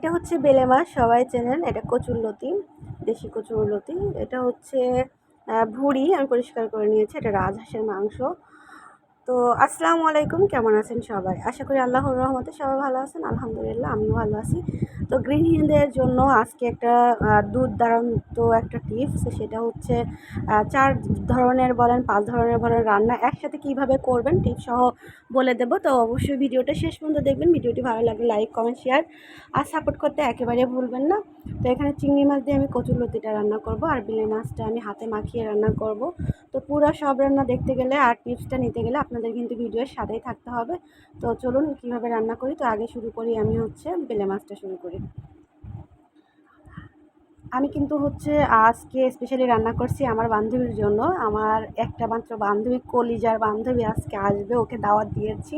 এটা হচ্ছে বেলে মাছ, সবাই চেনেন। এটা কচুরলতি, দেশি কচুরলতি। এটা হচ্ছে ভুঁড়ি, আমি পরিষ্কার করে নিয়েছি। এটা রাজহাঁসের মাংস। তো আসসালামু আলাইকুম, কেমন আছেন সবাই? আশা করি আল্লাহর রহমতে সবাই ভালো আছেন। আলহামদুলিল্লাহ, আমিও ভালো আছি। তো গৃহিণীদের জন্য আজকে একটা দুর্দান্ত একটা টিপস, সেটা হচ্ছে 4 ধরনের বলেন, 5 ধরনের বলেন, রান্না একসাথে কীভাবে করবেন টিপস সহ বলে দেবো। তো অবশ্যই ভিডিওটা শেষ পর্যন্ত দেখবেন। ভিডিওটি ভালো লাগলে লাইক, কমেন্ট, শেয়ার আর সাপোর্ট করতে একেবারে ভুলবেন না। তো এখানে চিংড়ি মাছ দিয়ে আমি কচুরলতিটা রান্না করব, আর বিলে মাছটা আমি হাতে মাখিয়ে রান্না করব। তো পুরো সব রান্না দেখতে গেলে আর টিপসটা নিতে গেলে আপনাদের কিন্তু ভিডিওর সাথেই থাকতে হবে। তো চলুন কীভাবে রান্না করি। তো আগে শুরু করি, আমি হচ্ছে বেলে মাছটা শুরু করি। আমি কিন্তু হচ্ছে আজকে স্পেশালি রান্না করছি আমার বান্ধবীর জন্য। আমার একটা মাত্র বান্ধবী, কলিজার বান্ধবী আজকে আসবে, ওকে দাওয়াত দিয়েছি।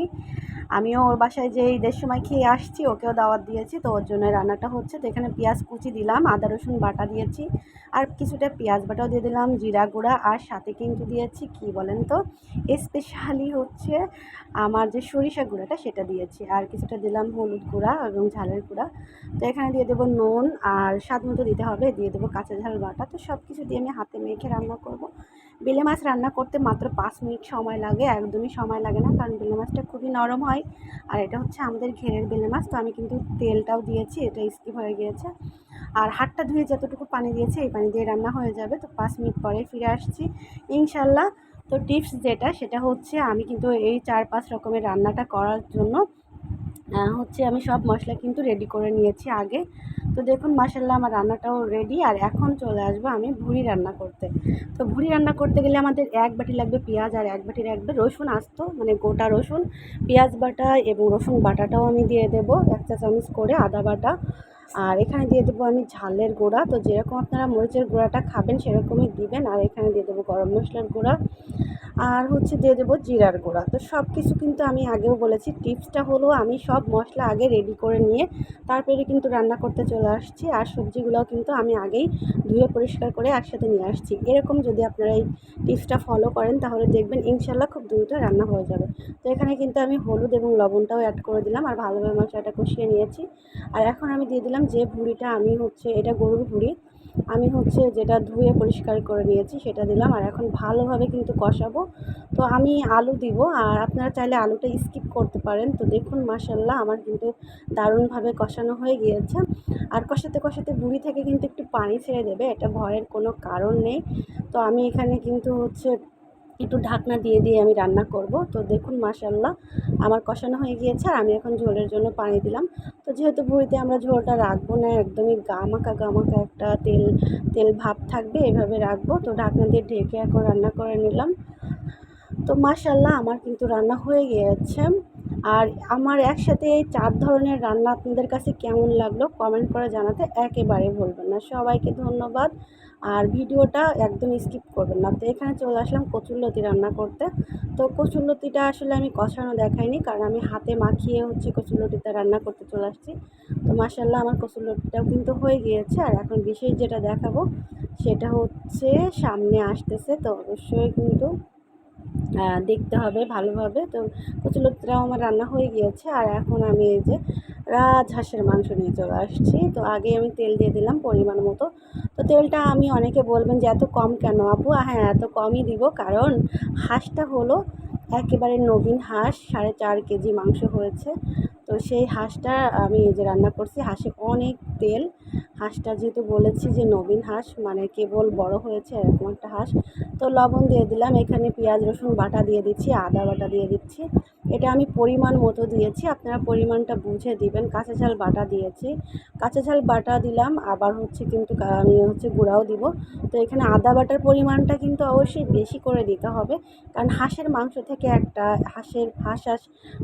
আমিও ওর বাসায় যে ঈদের সময় খেয়ে আসছি, ওকেও দাওয়াত দিয়েছি। তো ওর জন্য রান্নাটা হচ্ছে। তো এখানে পেঁয়াজ কুচি দিলাম, আদা রসুন বাটা দিয়েছি, আর কিছুটা পেঁয়াজ বাটাও দিয়ে দিলাম, জিরা গুঁড়া, আর সাথে কিন্তু দিয়েছি কি বলেন তো, স্পেশালি হচ্ছে আমার যে সরিষা গুঁড়াটা সেটা দিয়েছি, আর কিছুটা দিলাম হলুদ গুঁড়া এবং ঝালের গুঁড়া। তো এখানে দিয়ে দেবো নুন, আর স্বাদ মতো দিতে হবে, দিয়ে দেবো কাঁচা ঝাল বাটা। তো সব কিছু দিয়ে আমি হাতে মেখে রান্না করব। বেলে মাছ রান্না করতে মাত্র 5 মিনিট সময় লাগে, একদমই সময় লাগে না, কারণ বেলে মাছটা খুবই নরম হয়। আর এটা হচ্ছে আমাদের ঘেরের বেলে মাছ। তো আমি কিন্তু তেলটাও দিয়েছি, এটা স্কিপ হয়ে গিয়েছে। আর হাতটা ধুয়ে যতটুকু পানি দিয়েছি এই পানি দিয়ে রান্না হয়ে যাবে। তো 5 মিনিট পরে ফিরে আসছি ইনশাল্লাহ। তো টিপস যেটা, সেটা হচ্ছে আমি কিন্তু এই 4-5 রকমের রান্নাটা করার জন্য হচ্ছে আমি সব মশলা কিন্তু রেডি করে নিয়েছি আগে। তো দেখুন মাশাআল্লাহ আমার রান্নাটাও রেডি। আর এখন চলে আসবো আমি ভুঁড়ি রান্না করতে। তো ভুঁড়ি রান্না করতে গেলে আমাদের 1 বাটি লাগবে পেঁয়াজ, আর 1 বাটি লাগবে রসুন আস্ত, মানে গোটা রসুন। পেঁয়াজ বাটা এবং রসুন বাটাটাও আমি দিয়ে দেবো 1 চা চামচ করে, আদা বাটা। আর এখানে দিয়ে দেবো আমি ঝালের গুঁড়া। তো যেরকম আপনারা মরিচের গুঁড়াটা খাবেন সেরকমই দিবেন। আর এখানে দিয়ে দেবো গরম মশলার গুঁড়া, আর হচ্ছে দিয়ে দেবো জিরার গুঁড়া। তো সব কিছু কিন্তু আমি আগেও বলেছি, টিপসটা হলো আমি সব মশলা আগে রেডি করে নিয়ে তারপরে কিন্তু রান্না করতে চলে আসছি। আর সবজিগুলোও কিন্তু আমি আগেই ধুয়ে পরিষ্কার করে একসাথে নিয়ে আসছি। এরকম যদি আপনারা এই টিপসটা ফলো করেন তাহলে দেখবেন ইনশাল্লাহ খুব দ্রুত রান্না হয়ে যাবে। তো এখানে কিন্তু আমি হলুদ এবং লবণটাও অ্যাড করে দিলাম, আর ভালোভাবে মশলাটা কষিয়ে নিয়েছি। আর এখন আমি দিয়ে দিলাম যে ভুঁড়িটা, আমি হচ্ছে এটা গরুর ভুঁড়ি, আমি হচ্ছে যেটা ধুয়ে পরিষ্কার করে নিয়েছি সেটা দিলাম। আর এখন ভালোভাবে কিন্তু কষাবো। তো আমি আলু দিব, আর আপনারা চাইলে আলুটা স্কিপ করতে পারেন। তো দেখুন মাশাআল্লাহ আমার কিন্তু দারুণভাবে কষানো হয়ে গিয়েছে। আর কষাতে কষাতে ভুঁড়ি থেকে কিন্তু একটু পানি ছেড়ে দেবে, এটা ভয়ের কোনো কারণ নেই। তো আমি এখানে কিন্তু হচ্ছে একটু ঢাকনা দিয়ে দিয়ে আমি রান্না করব। তো দেখুন মাশাআল্লাহ আমার কষানো হয়ে গিয়েছে। আর আমি এখন ঝোলের জন্য পানি দিলাম। তো যেহেতু ভুঁড়িতে আমরা ঝোলটা রাখবো না, একদমই গামাখা গামাখা একটা তেল তেল ভাব থাকবে, এভাবে রাখবো। তো ঢাকনা দিয়ে ঢেকে এখন রান্না করে নিলাম। তো মাশাআল্লাহ আমার কিন্তু রান্না হয়ে গিয়েছে। আর আমার একসাথে এই 4 ধরনের রান্না আপনাদের কাছে কেমন লাগলো কমেন্ট করে জানাতে একেবারে ভুলবেন না। সবাইকে ধন্যবাদ। আর ভিডিওটা একদম স্কিপ করবেন না। তো এখানে চলে আসলাম কচুরলতি রান্না করতে। তো কচুরলতিটা আসলে আমি কষানো দেখাইনি, কারণ আমি হাতে মাখিয়ে হচ্ছে কচুরলতিটা রান্না করতে চলে আসছি। তো মাশাআল্লাহ আমার কচুরলতিটাও কিন্তু হয়ে গিয়েছে। আর এখন বিশেষ যেটা দেখাবো সেটা হচ্ছে সামনে আসতেছে, তো অবশ্যই কিন্তু দেখতে হবে ভালোভাবে। তো কচুরলতিটাও আমার রান্না হয়ে গিয়েছে। আর এখন আমি এই যে রাজহাঁসের মাংস নিয়ে চলে আসছি। তো আগে আমি তেল দিয়ে দিলাম পরিমাণ মতো। তো তেলটা আমি, অনেকে বলবেন যে এত কম কেন আপু? হ্যাঁ, এত কমই দিব, কারণ হাঁসটা হলো একেবারে নবীন হাঁস, 4.5 কেজি মাংস হয়েছে। তো সেই হাঁসটা আমি এই যে রান্না করছি, হাঁসে অনেক তেল। হাঁসটা যেহেতু বলেছি যে নবীন হাঁস, মানে কেবল বড় হয়েছে এরকম একটা হাঁস। তো লবণ দিয়ে দিলাম, এখানে পেঁয়াজ রসুন বাটা দিয়ে দিচ্ছি, আদা বাটা দিয়ে দিচ্ছি। এটা আমি পরিমাণ মতো দিয়েছি, আপনারা পরিমাণটা বুঝে দিবেন। কাঁচা ঝাল বাটা দিয়েছি, কাঁচা ঝাল বাটা দিলাম, আবার হচ্ছে কিন্তু আমি হচ্ছে গুঁড়াও দিব। তো এখানে আদা বাটার পরিমাণটা কিন্তু অবশ্যই বেশি করে দিতে হবে, কারণ হাঁসের মাংস থেকে একটা হাঁস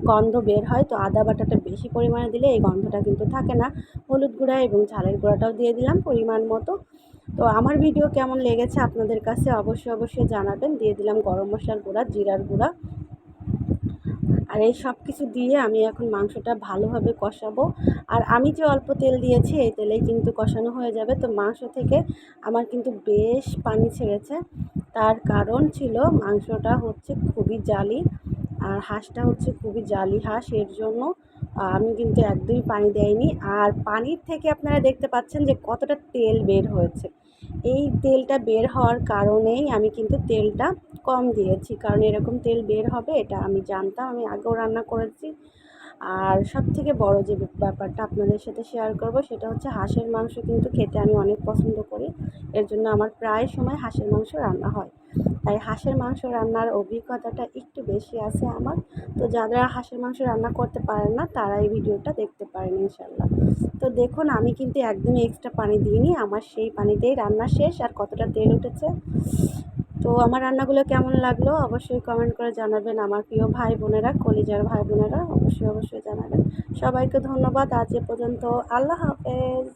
গন্ধ বের হয়। তো আদা বাটাটা বেশি পরিমাণে দিলে এই গন্ধটা কিন্তু থাকে না। হলুদ গুঁড়া এবং ঝালের গুঁড়াটাও দিয়ে দিলাম পরিমাণ মতো। তো আমার ভিডিও কেমন লেগেছে আপনাদের কাছে অবশ্যই জানাবেন। দিয়ে দিলাম গরম মশলার গুঁড়া, জিরার গুঁড়া। আর এই সব কিছু দিয়ে আমি এখন মাংসটা ভালোভাবে কষাবো। আর আমি যে অল্প তেল দিয়েছি এই তেলেই কিন্তু কষানো হয়ে যাবে। তো মাংস থেকে আমার কিন্তু বেশ পানি ছেড়েছে, তার কারণ ছিল মাংসটা হচ্ছে খুবই জালি, আর হাঁসটা হচ্ছে খুবই জালি হাঁস, এর জন্য। আমি কিন্তু একদমই পানি দেইনি। আর পানির থেকে আপনারা দেখতে পাচ্ছেন যে কতটা তেল বের হয়েছে। এই তেলটা বের হওয়ার কারণেই আমি কিন্তু তেলটা কম দিয়েছি, কারণ এরকম তেল বের হবে এটা আমি জানতাম, আমি আগেও রান্না করেছি। আর সবথেকে বড় যে ব্যাপারটা আপনাদের সাথে শেয়ার করব সেটা হচ্ছে হাঁসের মাংস কিন্তু খেতে আমি অনেক পছন্দ করি। এর জন্য আমার প্রায় সময় হাঁসের মাংস রান্না হয়। তাই হাঁসের মাংস রান্নার অভিজ্ঞতাটা একটু বেশি আছে আমার। তো যারা হাঁসের মাংস রান্না করতে পারেন না তারা এই ভিডিওটা দেখতে পারেন ইনশাল্লাহ। তো দেখুন আমি কিন্তু একদমই এক্সট্রা পানি দিইনি, আমার সেই পানিতেই রান্না শেষ। আর কতটা তেল উঠেছে। তো আমার রান্নাগুলো কেমন লাগলো অবশ্যই কমেন্ট করে জানাবেন। আমার প্রিয় ভাই বোনেরা, কলিজার ভাই বোনেরা অবশ্যই জানাবেন। সবাইকে ধন্যবাদ। আজ এ পর্যন্ত। আল্লাহ হাফেজ।